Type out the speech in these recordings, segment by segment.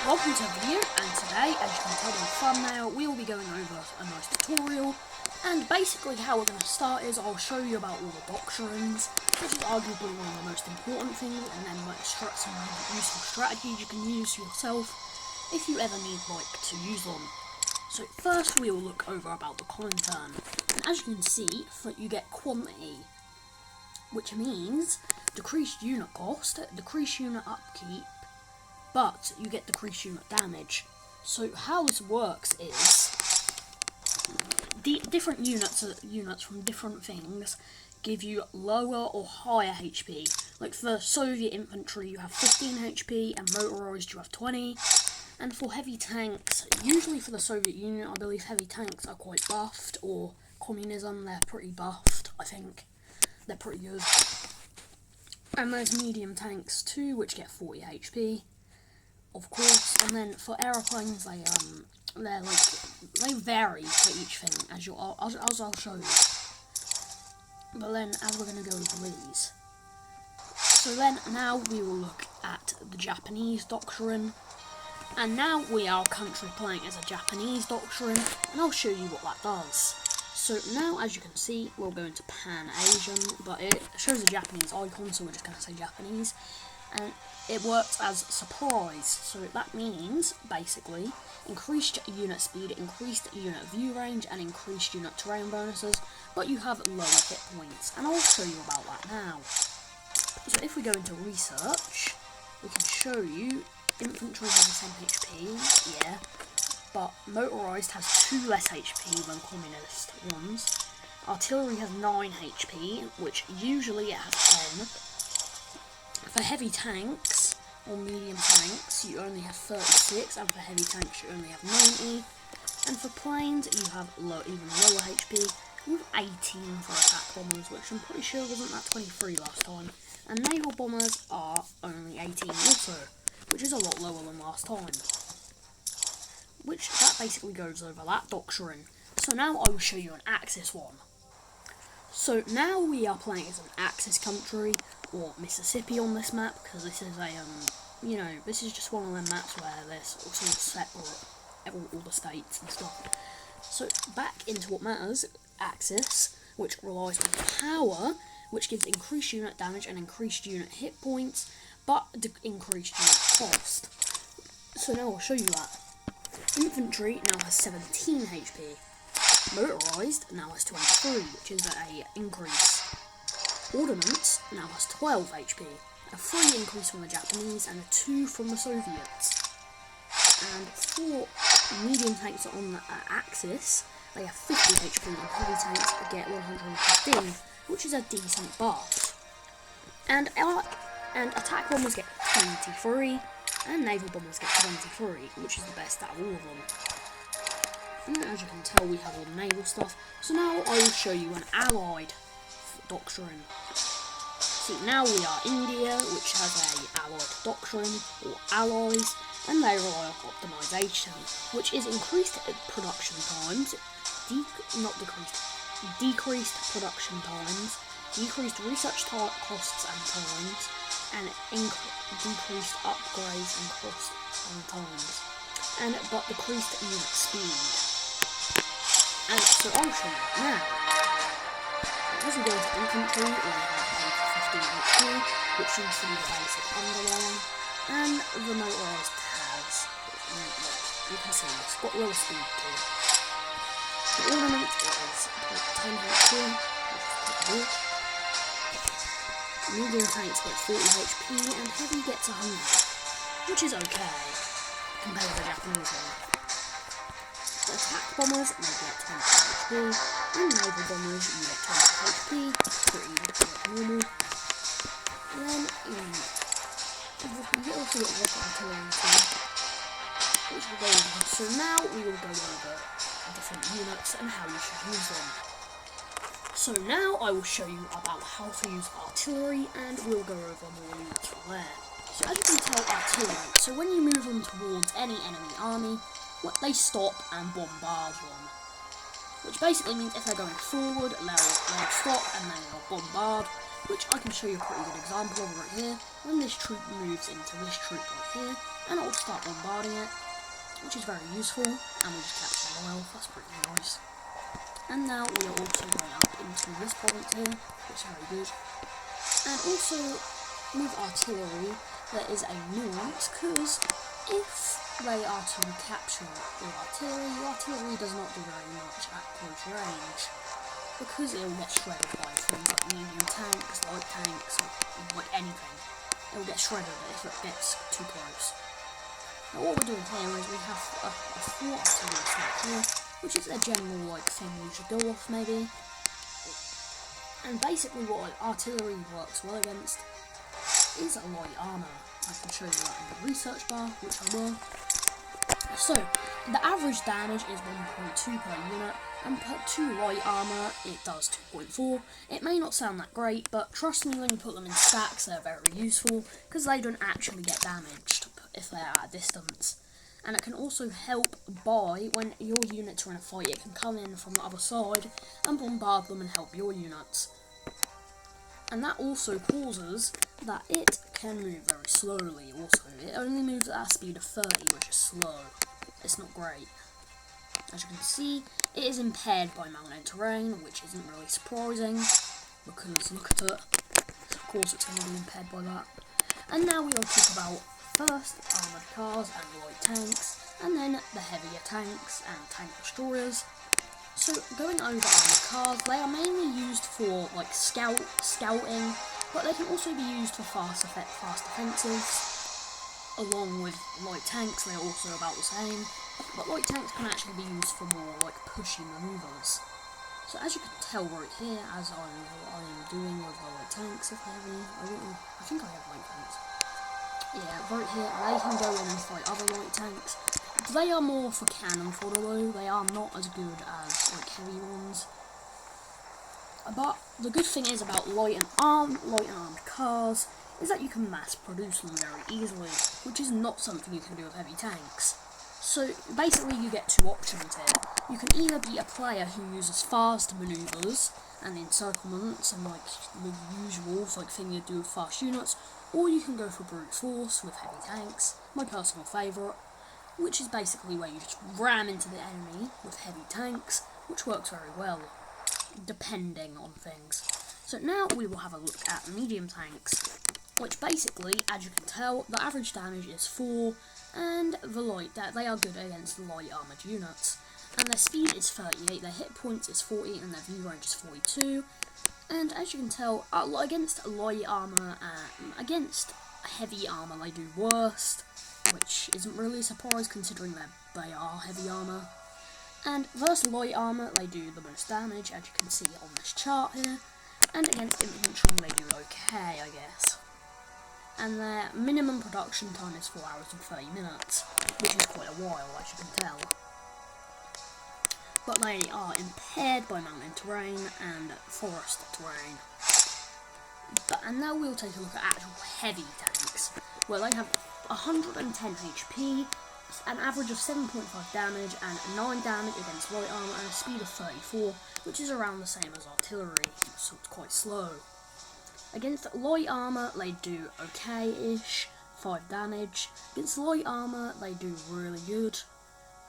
Welcome to the video, and today, as you can tell by the thumbnail, we will be going over a nice tutorial. And basically how we're going to start is I'll show you about all the doctrines, which is arguably one of the most important things, and then some useful strategies you can use for yourself if you ever need to use them. So first we will look over about the common turn, and as you can see, you get quantity, which means decreased unit cost, decreased unit upkeep, but you get decreased unit damage. So how this works is different units from different things give you lower or higher HP. Like for Soviet infantry you have 15 HP, and motorized you have 20. And for heavy tanks, usually for the Soviet Union, I believe heavy tanks are quite buffed, or communism, they're pretty buffed, I think. They're pretty good. And there's medium tanks too, which get 40 HP. Of course, and then for aeroplanes, they vary for each thing, as I'll show you. But then, as we're going to go over these. So then, now we will look at the Japanese doctrine. And now we are a country playing as a Japanese doctrine, and I'll show you what that does. So now, as you can see, we'll go into Pan-Asian, but it shows a Japanese icon, so we're just going to say Japanese. And it works as surprise, so that means, basically, increased unit speed, increased unit view range, and increased unit terrain bonuses, but you have lower hit points, and I'll show you about that now. So if we go into research, we can show you infantry has the same HP, yeah, but motorized has 2 less HP than communist ones. Artillery has 9 HP, which usually it has 10. For heavy tanks, or medium tanks, you only have 36, and for heavy tanks you only have 90. And for planes, you have even lower HP, with 18 for attack bombers, which I'm pretty sure wasn't that 23 last time. And naval bombers are only 18 also, which is a lot lower than last time. That basically goes over that doctrine. So now I will show you an Axis one. So now we are playing as an Axis country, or Mississippi on this map, because this is this is just one of them maps where there's also separate all the states and stuff. So back into what matters, Axis, which relies on power, which gives increased unit damage and increased unit hit points, but increased unit cost. So now I'll show you that. Infantry now has 17 HP. Motorized now has 23, which is an increase. Ordnance now has 12 HP, a 3 increase from the Japanese and a 2 from the Soviets. And for medium tanks on the Axis, they have 50 HP, and heavy tanks get 115, which is a decent buff. And attack bombers get 23, and naval bombers get 23, which is the best out of all of them. And as you can tell, we have all the naval stuff. So now I will show you an allied doctrine. See, now we are India, which has a allied doctrine, or allies, and they rely on optimization, which is increased production times, decreased production times, decreased research costs and times, and decreased upgrades and costs and times, but decreased unit speed. And so I'll show you now. As we go into infantry, we have 15 HP, which seems to be the basic underline, and the motorized has, you can see, it's got lower speed too. The ornament is 10 HP, which is pretty good. Medium tanks get 40 HP, and heavy gets 100, which is okay, compared to the Japanese one. Attack bombers, you get 20 HP, and naval bombers, you get 20 HP, pretty normal. And then, you also get rocket artillery too, which we'll go over. So now we will go over different units and how you should use them. So now I will show you about how to use artillery, and we'll go over more units from there. So as you can tell, artillery, so when you move them towards any enemy army, they stop and bombard them. Which basically means if they're going forward, they'll stop and then they'll bombard, which I can show you a pretty good example of right here. When this troop moves into this troop right here, and it will start bombarding it, which is very useful, and we just capture the health. That's pretty nice. And now we are also going up into this province here, which is very good. And also, with artillery, there is a nuance, because if they are to capture your artillery does not do very much at close range, because it will get shredded by things like medium tanks, light tanks, or like anything. It will get shredded if it gets too close. Now what we're doing here is we have a 4 artillery stack here, which is a general like thing you should go off maybe. And basically what artillery works well against is light armour. I can show you that in the research bar, which I will. So, the average damage is 1.2 per unit, and per 2 light armour it does 2.4. It may not sound that great, but trust me, when you put them in stacks they're very useful, because they don't actually get damaged if they're at a distance. And it can also help by, when your units are in a fight, it can come in from the other side and bombard them and help your units. And that also causes that it can move very slowly also. It only moves at a speed of 30, which is slow. It's not great. As you can see, it is impaired by mountain terrain, which isn't really surprising, because look at it. Of course it's going to be impaired by that. And now we will talk about first armoured cars and light tanks, and then the heavier tanks and tank destroyers. So, going over armoured cars, they are mainly used for like scouting, but they can also be used for fast offensives. Along with light tanks, they are also about the same, but light tanks can actually be used for more like pushy manoeuvres. So as you can tell right here, as I'm doing with the light tanks, if they have any, I think I have light tanks. Yeah, right here, they can go in and fight other light tanks. They are more for cannon fodder though, they are not as good as like heavy ones. But the good thing is about light and armed cars is that you can mass produce them very easily, which is not something you can do with heavy tanks. So basically you get 2 options here. You can either be a player who uses fast manoeuvres and encirclements and like the usual like thing you do with fast units, or you can go for brute force with heavy tanks, my personal favourite, which is basically where you just ram into the enemy with heavy tanks, which works very well, depending on things. So now we will have a look at medium tanks, which basically, as you can tell, the average damage is 4, and they are good against light armoured units. And their speed is 38, their hit points is 40, and their view range is 42. And as you can tell, against light armour, against heavy armour they do worst, which isn't really a surprise considering that they are heavy armour. And versus light armour they do the most damage, as you can see on this chart here. And against infantry they do okay, I guess. And their minimum production time is 4 hours and 30 minutes, which is quite a while, as you can tell. But they are impaired by mountain terrain and forest terrain. And now we'll take a look at actual heavy tanks, where they have 110 HP, an average of 7.5 damage and 9 damage against light armour, and a speed of 34, which is around the same as artillery, so it's quite slow. Against light armour they do okay-ish, 5 damage. Against light armour they do really good.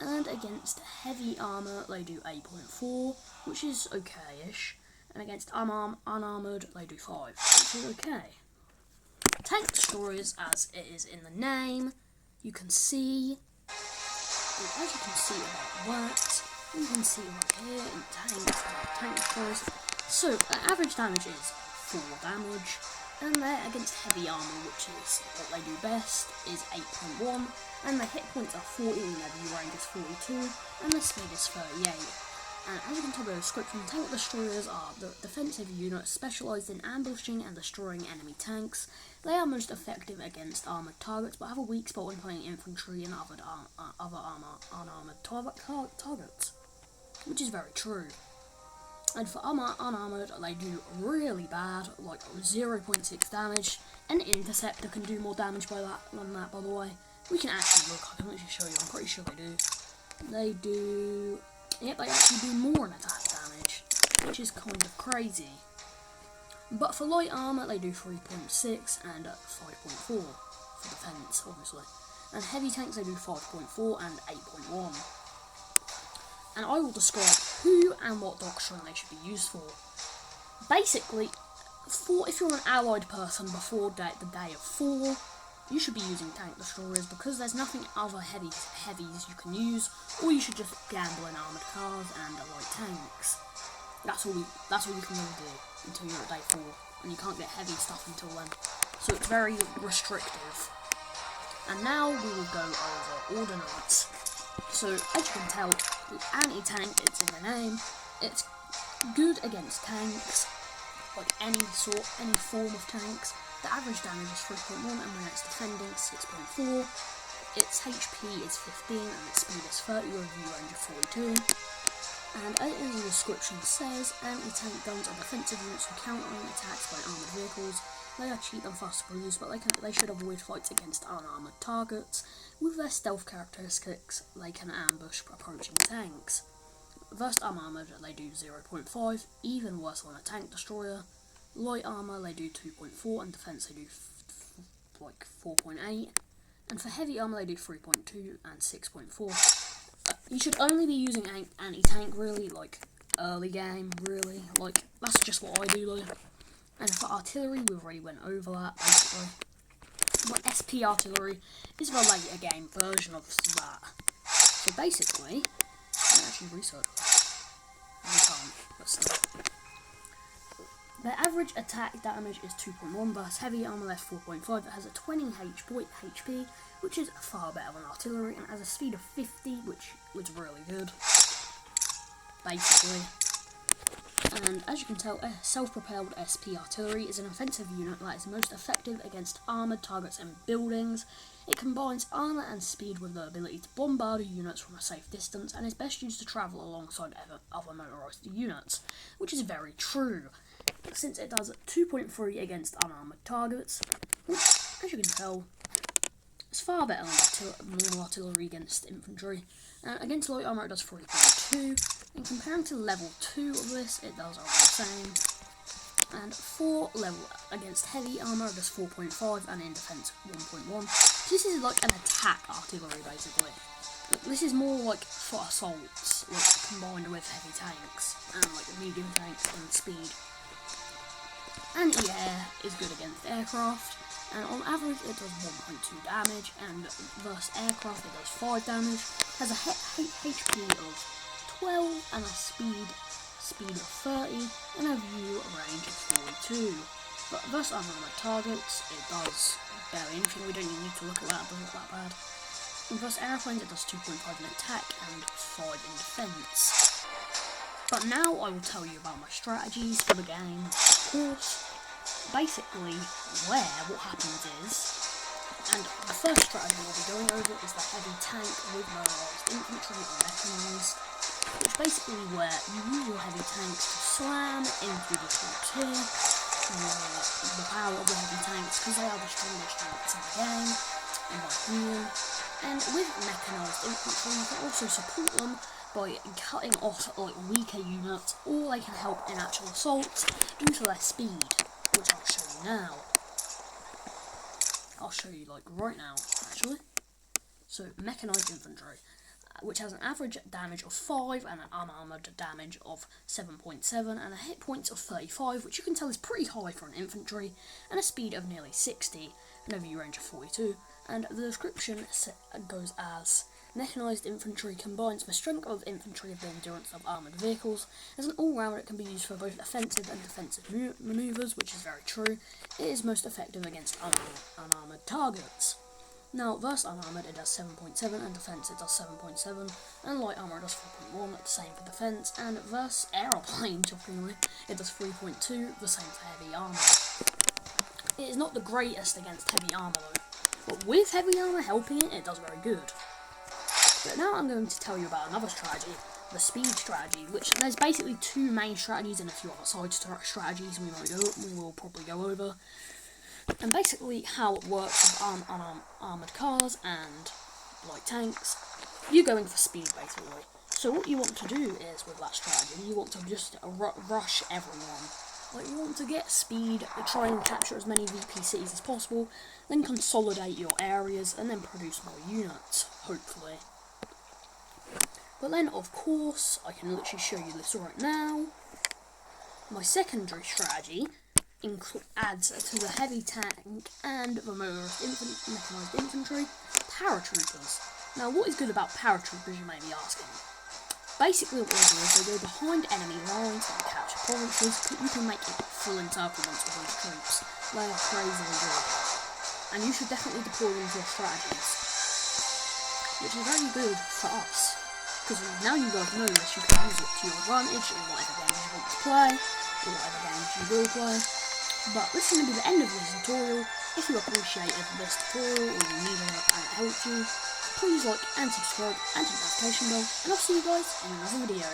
And against heavy armour they do 8.4, which is okay-ish. And against unarmoured they do 5, which is okay. Tank destroyers, as it is in the name, you can see, as you can see how it works, you can see right here in tank destroyers. So, average damage is 4 damage, and they're against heavy armour, which is what they do best, is 8.1, and their hit points are 40, and their view range is 42, and their speed is 38. And as you can tell by the description, tank destroyers are the defensive units specialised in ambushing and destroying enemy tanks. They are most effective against armoured targets, but have a weak spot when playing infantry and other unarmoured targets, which is very true. And for unarmoured, they do really bad, like 0.6 damage. An interceptor can do more damage than that, by the way. We can actually look, I can actually show you, I'm pretty sure they do. They do, yep, they actually do more in attack damage, which is kind of crazy. But for light armour, they do 3.6 and 5.4 for defence, obviously. and heavy tanks they do 5.4 and 8.1. And I will describe who and what doctrine they should be used for. Basically, if you're an allied person before the day of 4, you should be using tank destroyers because there's nothing other heavies you can use, or you should just gamble in armoured cars and light tanks. That's all you can really do until you're at day 4, and you can't get heavy stuff until then. So it's very restrictive. And now we will go over ordnance. So as you can tell, anti-tank, it's in the name. It's good against tanks, like any form of tanks. The average damage is 3.1, and when it's defending, 6.4. Its HP is 15, and its speed is 30, with a view range of 42. And as the description says, anti-tank guns are defensive units who counter attacks by armoured vehicles. They are cheap and fast to produce, but they should avoid fights against unarmoured targets. With their stealth characteristics, they can ambush approaching tanks. Versed unarmoured, they do 0.5, even worse than a tank destroyer. Light armour, they do 2.4, and defence, they do like 4.8. And for heavy armour, they do 3.2 and 6.4. You should only be using anti-tank, really, like, early game, really. Like, that's just what I do, though. And for artillery, we already went over that, basically. But SP artillery is the later game version of that. So basically, I can actually research this. I can't, but still. Their average attack damage is 2.1 versus heavy armour, that's 4.5. It has a 20 HP, which is far better than artillery, and has a speed of 50, which was really good, basically. And as you can tell, self-propelled SP artillery is an offensive unit that is most effective against armoured targets and buildings. It combines armour and speed with the ability to bombard units from a safe distance, and is best used to travel alongside other motorised units, which is very true, since it does 2.3 against unarmoured targets, which, as you can tell, is far better than normal artillery against infantry. Against light armour it does 3.2, and comparing to level 2 of this, it does around the same. And for level against heavy armour it does 4.5, and in defence 1.1. This is like an attack artillery, basically. This is more like for assaults, like combined with heavy tanks, and like medium tanks and speed. Anti-air is good against aircraft, and on average it does 1.2 damage, and versus aircraft it does 5 damage, has a HP of 12 and a speed of 30, and a view range of 42. But versus unarmoured targets it does barely anything, we don't even need to look at that, it doesn't look that bad. And versus airplanes it does 2.5 in attack and 5 in defence. But now I will tell you about my strategies for the game. Of course, basically, what happens is, and the first strategy we'll be going over is the heavy tank with motorised infantry or mechanised, which basically where you use your heavy tanks to slam into the top tier, the power of the heavy tanks, because they are the strongest tanks in the game, in my opinion. And with mechanised infantry, you can also support them by cutting off like weaker units, or they can help in actual assaults due to their speed, which I'll show you now. I'll show you like right now, actually. So mechanised infantry, which has an average damage of 5 and an unarmoured damage of 7.7 and a hit points of 35, which you can tell is pretty high for an infantry, and a speed of nearly 60 and a view range of 42. And the description goes as: mechanised infantry combines the strength of infantry with the endurance of armoured vehicles. As an all-rounder, it can be used for both offensive and defensive manoeuvres, which is very true. It is most effective against unarmoured targets. Now, versus unarmoured, it does 7.7, and defence it does 7.7, and light armour it does 4.1, the same for defence, and versus aeroplane, shockingly, it does 3.2, the same for heavy armour. It is not the greatest against heavy armour though, but with heavy armour helping it, it does very good. But now I'm going to tell you about another strategy, the speed strategy, which there's basically 2 main strategies and a few other side strategies we will probably go over. And basically how it works with armoured cars and light tanks, you're going for speed basically. So what you want to do is, with that strategy, you want to just rush everyone. Like, you want to get speed, try and capture as many VP cities as possible, then consolidate your areas, and then produce more units, hopefully. But then, of course, I can literally show you this right now. My secondary strategy adds to the heavy tank and the mechanised infantry, paratroopers. Now, what is good about paratroopers, you may be asking? Basically what they do is they go behind enemy lines and capture provinces. You can make full encirclements with these troops. They are crazily good. And you should definitely deploy them to your strategies. Which is very good for us. Because now you guys know this, you can use it to your advantage in whatever games you want to play, or whatever games you will play. But this is going to be the end of this tutorial. If you appreciated this tutorial, or you need it and it helped you, please like and subscribe and hit the notification bell, and I'll see you guys in another video.